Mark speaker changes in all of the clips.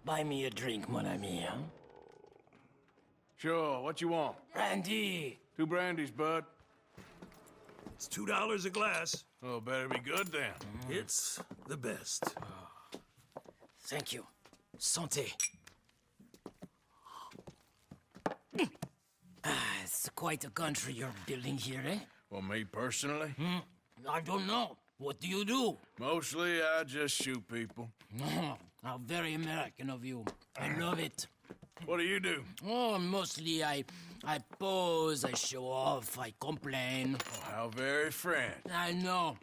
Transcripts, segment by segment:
Speaker 1: Buy me a drink, mon ami, huh?
Speaker 2: Sure, what you want?
Speaker 1: Brandy!
Speaker 2: 2 brandies, bud.
Speaker 3: It's $2 a glass.
Speaker 2: Oh, better be good then.
Speaker 3: It's the best.
Speaker 1: Thank you. Santé. It's quite a country you're building here, eh?
Speaker 2: Well, me personally?
Speaker 1: I don't know. What do you do?
Speaker 2: Mostly, I just shoot people.
Speaker 1: How very American of you. I love it.
Speaker 2: What do you do?
Speaker 1: Oh, mostly I pose, I show off, I complain.
Speaker 2: Oh, how very French.
Speaker 1: I know.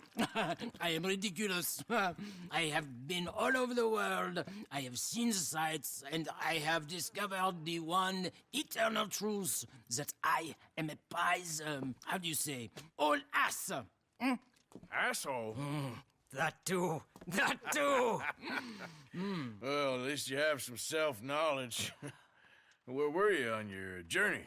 Speaker 1: I am ridiculous. I have been all over the world. I have seen the sights, and I have discovered the one eternal truth that I am a pies, how do you say, all ass.
Speaker 2: Asshole?
Speaker 1: That too. That too.
Speaker 2: Well, at least you have some self-knowledge. Where were you on your journey?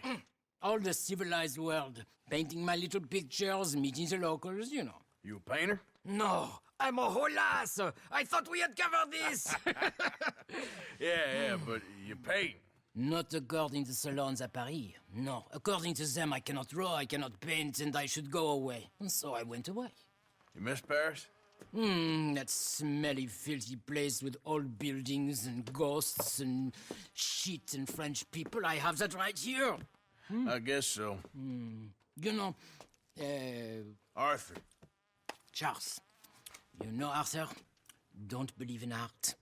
Speaker 1: All the civilized world. Painting my little pictures, meeting the locals, you know.
Speaker 2: You a painter?
Speaker 1: No, I'm a whole ass. I thought we had covered this.
Speaker 2: Yeah, but you paint.
Speaker 1: Not according to salons at Paris. No, according to them, I cannot draw, I cannot paint, and I should go away. And so I went away.
Speaker 2: You miss Paris?
Speaker 1: That smelly, filthy place with old buildings and ghosts and shit and French people. I have that right here.
Speaker 2: I guess so.
Speaker 1: You know,
Speaker 2: Arthur.
Speaker 1: Charles. You know, Arthur? Don't believe in art.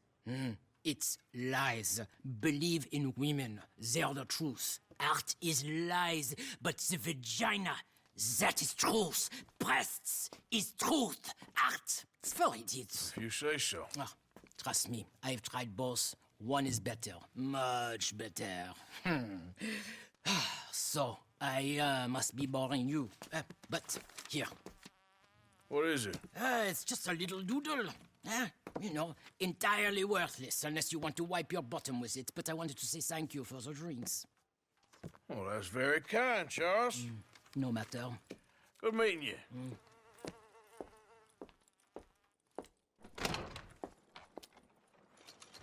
Speaker 1: It's lies. Believe in women. They're the truth. Art is lies, but the vagina, that is truth. Breasts is truth. Art, it's for idiots.
Speaker 2: If you say so.
Speaker 1: Ah, trust me, I've tried both. One is better. Much better. So, I must be boring you. But, here.
Speaker 2: What is it?
Speaker 1: It's just a little doodle. You know, entirely worthless unless you want to wipe your bottom with it. But I wanted to say thank you for the drinks.
Speaker 2: Well, that's very kind, Charles.
Speaker 1: No matter.
Speaker 2: Good meeting you.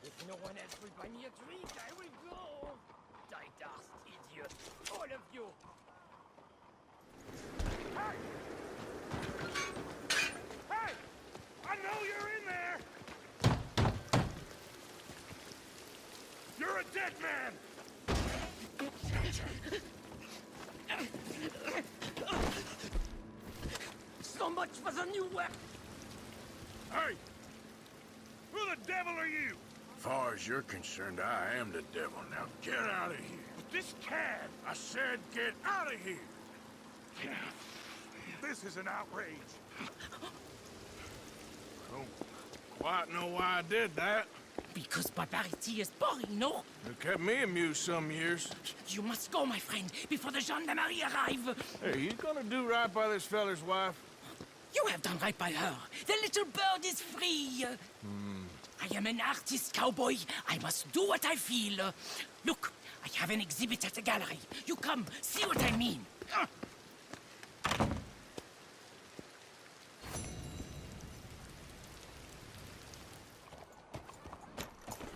Speaker 1: If no one else will buy me a drink, I will go. Die, idiot. All of you.
Speaker 4: Hey! Hey! I know you're in there! You're a dead man!
Speaker 1: So much for the new work.
Speaker 4: Hey! Who the devil are you?
Speaker 2: As far as you're concerned, I am the devil. Now get out of here.
Speaker 4: But this can!
Speaker 2: I said get out of here.
Speaker 4: This is an outrage.
Speaker 2: Don't quite know why I did that.
Speaker 1: Because barbarity is boring, no?
Speaker 2: It kept me amused some years.
Speaker 1: You must go, my friend, before the gendarmerie arrive.
Speaker 2: Hey, you gonna do right by this feller's wife?
Speaker 1: You have done right by her. The little bird is free. I am an artist, cowboy. I must do what I feel. Look, I have an exhibit at the gallery. You come, see what I mean.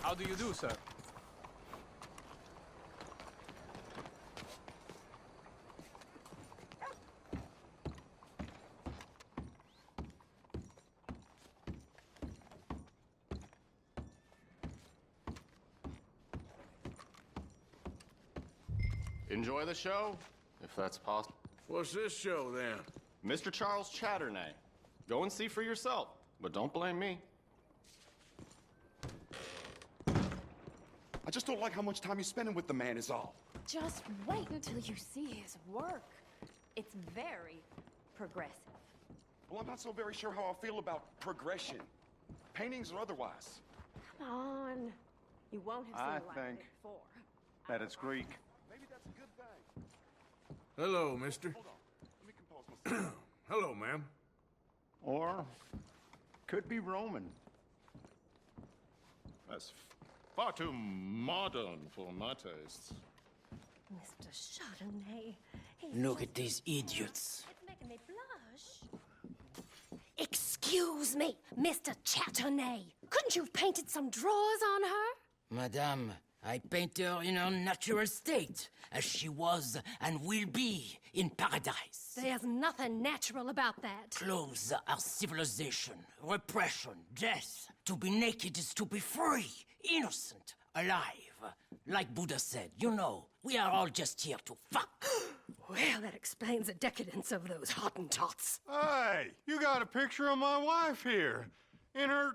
Speaker 5: How do you do, sir?
Speaker 6: Enjoy the show, if that's possible.
Speaker 2: What's this show, then?
Speaker 6: Mr. Charles Chatternay. Go and see for yourself, but don't blame me.
Speaker 7: I just don't like how much time you're spending with the man is all.
Speaker 8: Just wait until you see his work. It's very progressive.
Speaker 7: Well, I'm not so very sure how I feel about progression. Paintings or otherwise.
Speaker 8: Come on. You won't have seen
Speaker 5: I
Speaker 8: a lot of
Speaker 5: think
Speaker 8: it before.
Speaker 5: that it's Greek.
Speaker 7: Maybe that's a good thing.
Speaker 2: Hello, mister.
Speaker 7: Hold on. Let me compose myself.
Speaker 2: Hello, ma'am.
Speaker 5: Or could be Roman.
Speaker 6: That's far too modern for my tastes.
Speaker 8: Mr. Chardonnay.
Speaker 1: Look at these idiots.
Speaker 8: It's making me blush. Excuse me, Mr. Chatternay. Couldn't you have painted some drawers on her?
Speaker 1: Madame, I paint her in her natural state, as she was and will be in paradise.
Speaker 9: There's nothing natural about that.
Speaker 1: Clothes are civilization, repression, death. To be naked is to be free, innocent, alive. Like Buddha said, you know, we are all just here to fuck.
Speaker 9: Well, that explains the decadence of those Hottentots.
Speaker 4: Hey, you got a picture of my wife here. In her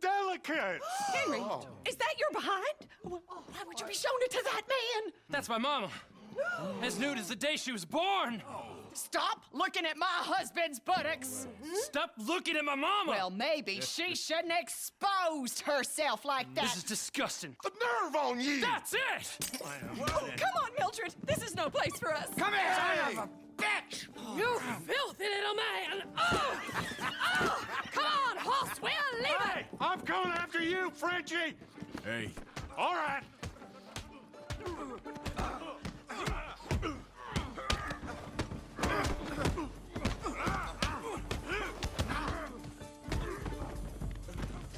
Speaker 4: delicates.
Speaker 9: Henry, is that your behind? Why would you be showing it to that man?
Speaker 10: That's my mama. As nude as the day she was born.
Speaker 11: Stop looking at my husband's buttocks.
Speaker 10: Stop looking at my mama.
Speaker 11: Well, maybe she shouldn't have exposed herself like that.
Speaker 10: This is disgusting.
Speaker 4: The nerve on you!
Speaker 10: That's it!
Speaker 9: Come on, Mildred. This is no place for us.
Speaker 1: Come here, son of a bitch!
Speaker 9: You filthy little man! Oh! Oh! Come on, horse, we'll leave
Speaker 4: Hey, I'm coming after you, Frenchie!
Speaker 2: Hey,
Speaker 4: All right.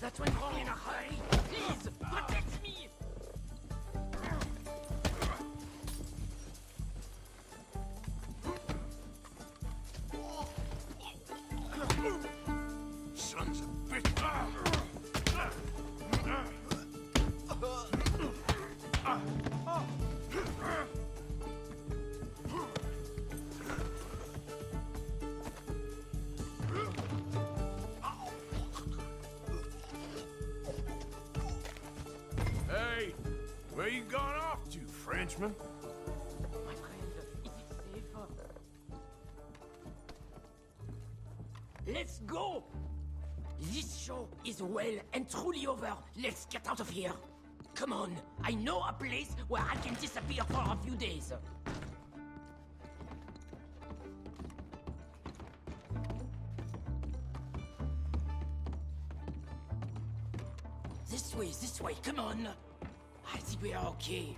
Speaker 1: That went wrong in a hurry. Please, protect me!
Speaker 4: Sons of bitch.
Speaker 2: hey, where you gone off to, Frenchman?
Speaker 1: My friend, is it safe? Let's go! This show is well and truly over. Let's get out of here. Come on, I know a place where I can disappear for a few days. This way, come on. I think we are okay.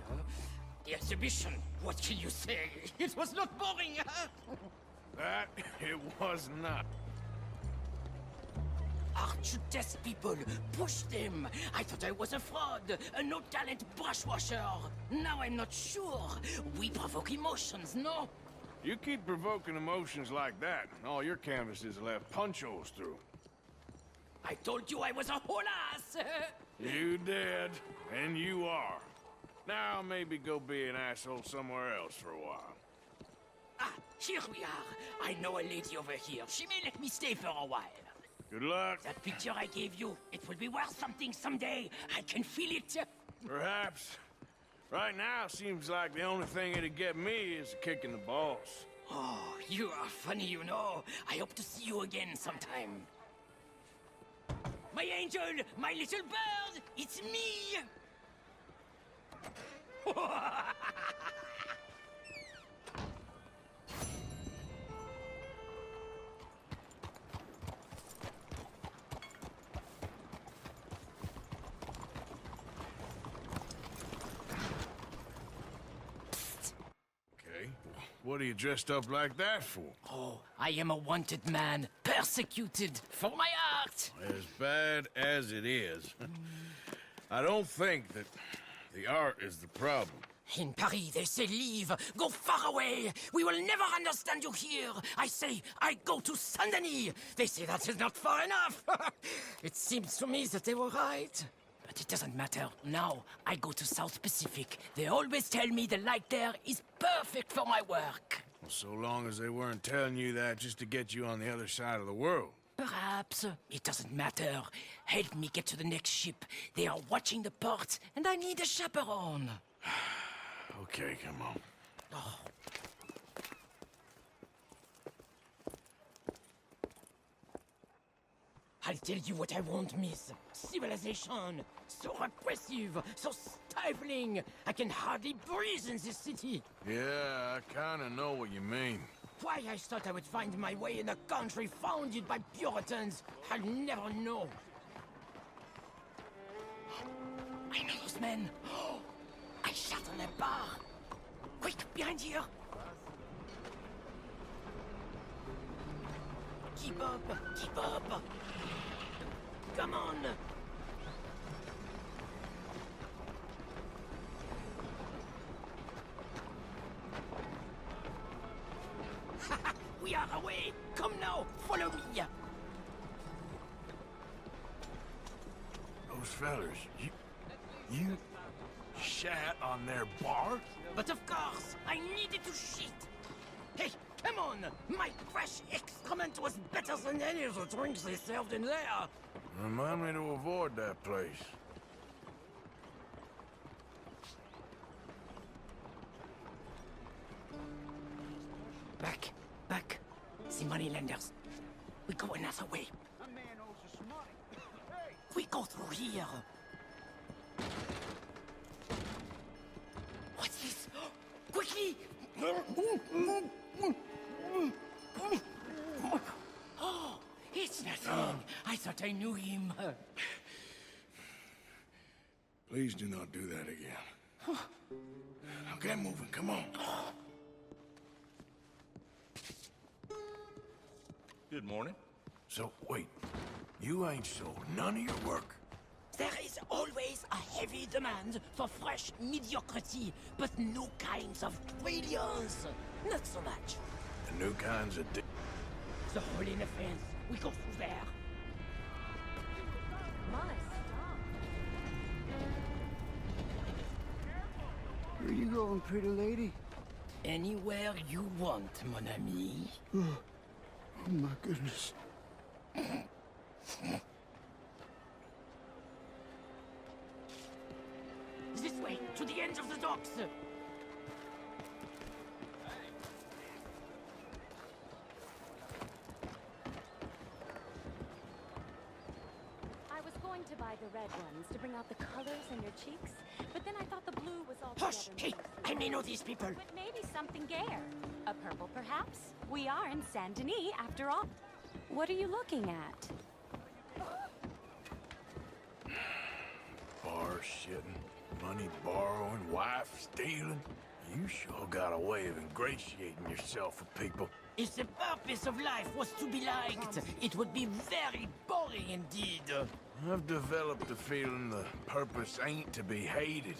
Speaker 1: The exhibition, what can you say? It was not boring.
Speaker 2: That it was not.
Speaker 1: Art should test people, push them. I thought I was a fraud, a no-talent brushwasher. Now I'm not sure. We provoke emotions, no?
Speaker 2: You keep provoking emotions like that, and all your canvases will have punch holes through.
Speaker 1: I told you I was a whole ass.
Speaker 2: You did, and you are. Now maybe go be an asshole somewhere else for a while.
Speaker 1: Ah, here we are. I know a lady over here. She may let me stay for a while.
Speaker 2: Good luck.
Speaker 1: That picture I gave you, it will be worth something someday. I can feel it.
Speaker 2: Perhaps. Right now, seems like the only thing it'd get me is a kick in the balls.
Speaker 1: Oh, you are funny, you know. I hope to see you again sometime. My angel, my little bird, it's me!
Speaker 2: Okay, what are you dressed up like that for?
Speaker 1: Oh, I am a wanted man, persecuted for my art.
Speaker 2: As bad as it is, I don't think that the art is the problem.
Speaker 1: In Paris, they say leave, go far away. We will never understand you here. I say, I go to Saint-Denis. They say that is not far enough. It seems to me that they were right. But it doesn't matter. Now, I go to South Pacific. They always tell me the light there is perfect for my work.
Speaker 2: Well, so long as they weren't telling you that just to get you on the other side of the world.
Speaker 1: Perhaps. It doesn't matter. Help me get to the next ship. They are watching the port, and I need a chaperone.
Speaker 2: Okay, come on.
Speaker 1: Oh. I'll tell you what I won't miss. Civilization. So repressive, so stifling. I can hardly breathe in this city.
Speaker 2: Yeah, I kinda know what you mean.
Speaker 1: Why I thought I would find my way in a country founded by Puritans, I'll never know. I know those men. I shot on a bar. Quick, behind here. Keep up, keep up. Come on. far away. Come now, follow me.
Speaker 3: Those fellers, you shat on their bar?
Speaker 1: But of course, I needed to shit. Hey, come on! My fresh excrement was better than any of the drinks they served in there.
Speaker 3: Remind me to avoid that place.
Speaker 1: Back. The moneylenders. We go another way.
Speaker 5: A man owes us money. Hey!
Speaker 1: We go through here. What's this? Quickly! Oh, it's nothing. I thought I knew him.
Speaker 3: Please do not do that again. Now get moving, come on.
Speaker 5: Good morning.
Speaker 3: So, wait. You ain't sold none of your work?
Speaker 1: There is always a heavy demand for fresh mediocrity, but no kinds of brilliance. Not so much.
Speaker 3: The new kinds of
Speaker 1: The hole in the fence. We go through there.
Speaker 8: My stop.
Speaker 5: Where you going, pretty lady?
Speaker 1: Anywhere you want, mon ami.
Speaker 5: Oh my goodness.
Speaker 1: This way, to the end of the docks.
Speaker 8: I was going to buy the red ones to bring out the colors in your cheeks, but then I thought the blue was all
Speaker 1: Hush! Hey, I may know these people.
Speaker 8: But maybe something gayer. A purple, perhaps? We are in Saint Denis, after all. What are you looking at?
Speaker 3: bar shitting, money borrowing, wife stealing. You sure got a way of ingratiating yourself with people.
Speaker 1: If the purpose of life was to be liked, it would be very boring indeed.
Speaker 3: I've developed the feeling the purpose ain't to be hated.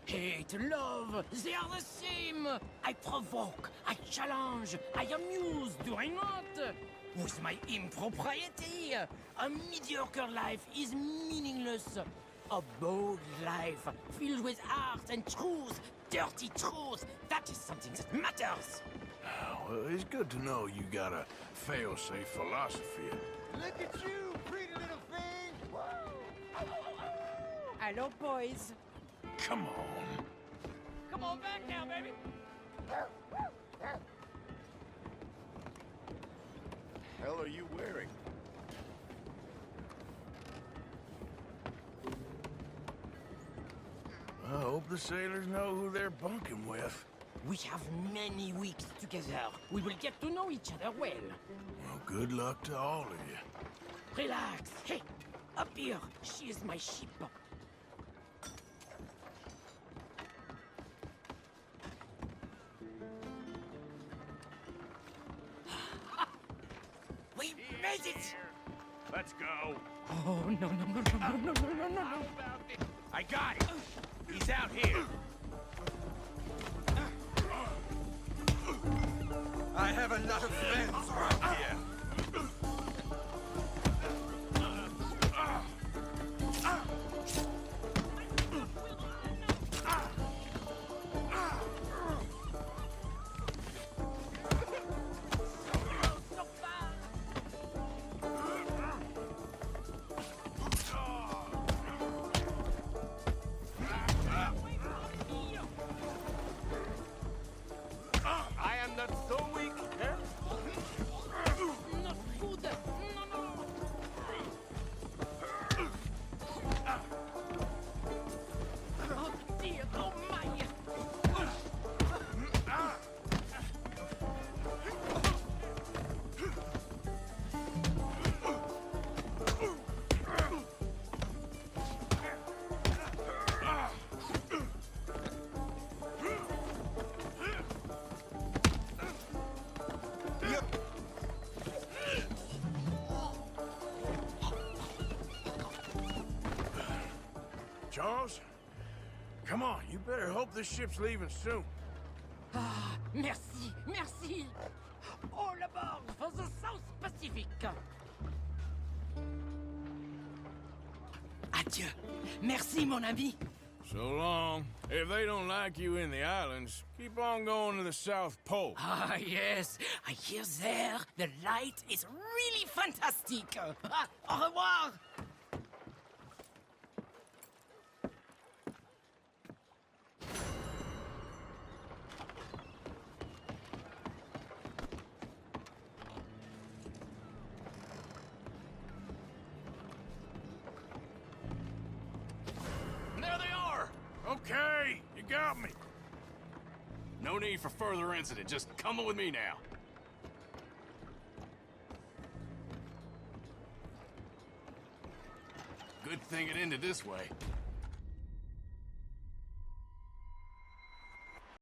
Speaker 1: Hate, love, they are the same. I provoke, I challenge, I amuse, do I not? With my impropriety, a mediocre life is meaningless. A bold life, filled with art and truth, dirty truth, that is something that matters.
Speaker 3: Well, it's good to know you got a fail-safe philosophy.
Speaker 5: Look at you, pretty little thing!
Speaker 11: Hello, boys.
Speaker 3: Come on.
Speaker 10: Come on back now, baby.
Speaker 5: Hell are you wearing?
Speaker 3: I hope the sailors know who they're bunking with.
Speaker 1: We have many weeks together. We will get to know each other well.
Speaker 3: Well, good luck to all of you.
Speaker 1: Relax. Hey, up here. She is my ship. We made it!
Speaker 5: Let's go.
Speaker 1: Oh, no.
Speaker 5: I got it. He's out here. I have a lot of friends around here. I am not so weak, eh?
Speaker 1: Not good. No. Oh dear, oh my.
Speaker 3: Charles, come on. You better hope this ship's leaving soon.
Speaker 1: Ah, merci. All aboard for the South Pacific. Adieu. Merci, mon ami.
Speaker 2: So long. If they don't like you in the islands, keep on going to the South Pole.
Speaker 1: Ah, yes. I hear there the light is really fantastic. Au revoir.
Speaker 3: There they are!
Speaker 2: Okay, you got me.
Speaker 3: No need for further incident. Just come with me now. Good thing it ended this way.